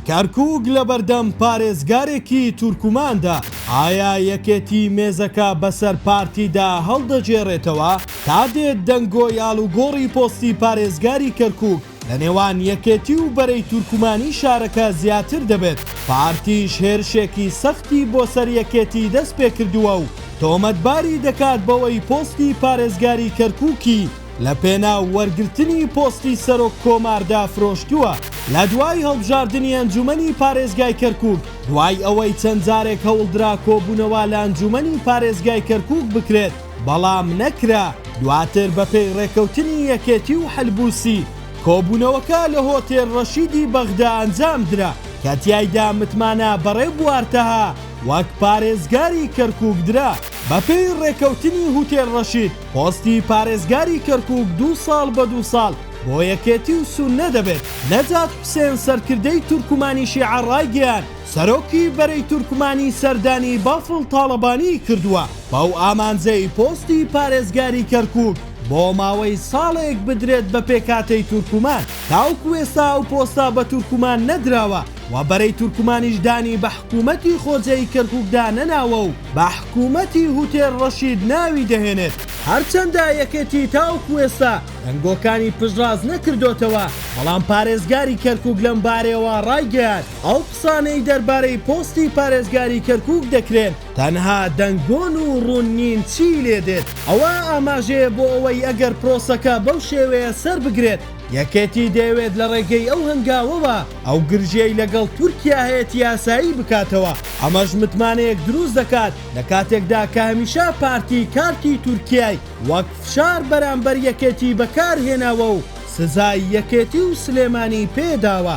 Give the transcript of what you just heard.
کەرکووک لە بەردەم پارێزگارێکی تورکماندا ئایا یەکێتی مێزەکە بەسەر پارتیدا هەڵدەجێڕێتەوە تا دێت دەنگۆی ئاڵوگۆڕی پۆستی پارێزگاری کەرکووک لە نێوان یەکێتی و بەرەی تورکمانی شارەکە زیاتر دەبێت. پارتیش هێرشێکی سەختی بۆ سەر یەکێتی دەست پێ کردووە و تۆمەتباری دەکات بەوەی پۆستی پارێزگاری کەرکووکی لە پێناو وەرگرتنی پۆستی سەرۆک کۆماردا فرۆشتووە. لە دوای هەڵبژاردننی ئەنجومەنی پارێزگای کەرکووک دوای ئەوەی چەند جارێک هەوڵدرا کۆبوونەوە لە ئەنجومەنی پارێزگای کەرکووک بکرێت بەڵام نەکرا، دواتر بەپێی ڕێکەوتنی یەکێتی و حەلبوسی کۆبوونەوەکە لە هۆتێل ڕەشیدی بەغدا ئەنجام درا کە تیایدا متمانە بەڕێ بوارتەها وەک پارێزگاری کەرکووک درا. بەپێی ڕێکەوتنی هوتێل ڕەشید پۆستی پارێزگاری کەرکووک 2 ساڵ بە 2 ساڵ بۆ یەکێتی و سون نەدەبێت. نەجات حوسێن سەرکردەی تورکمانی شیعە ڕایگەیان سەرۆکی بەرەی تورکمانی سەردانی بافڵ تاڵەبانی کردووە بەو ئامانجەی پۆستی پارێزگاری کەرکووک بۆ ماوەی ساڵێک بدرێت بە پێکاتەی تورکمان. تاوکو ئێستا ئەو پۆستا بە تورکمان نەدراوە و بەرەی تورکمانیش دانی بە حکوومەتی خۆجەی کەرکووکدا نەناوە و بە حکوومەتی هوتێل ڕەشید ناوی دەهێنێت. هەرچەندە یەکێتی تاوکو ئێستا دەنگۆکانی پژڕاز نەکردوتەوە بەڵام پارێزگاری کەرکووک لەم بارەوە ڕایگەیان ئەو قسانەی دەربارەی پۆستی پارێزگاری کەرکووک دەکرێن تەنها دەنگۆن و ڕوونین چی لێ دێت. ئەوە ئاماژەیە بۆ ئەوەی ئەگەر پرۆسەکە بەو شێوەیە سەر بگرێت یەکێتی دەیەوێت لە ڕێگەی ئەو هەنگاوەوە ئەو گرژەی لەگەڵ تورکیا هەیەی یاسایی بکاتەوە. ئەمەش متمانەیەک دروست دەکات لە کاتێکدا کە هەمیشە پارتی کارتی تورکیای وەک فشار بەرامبەر یەکێتی بەکارهێناوە و سزای یەکێتی و سلێمانی پێداوە.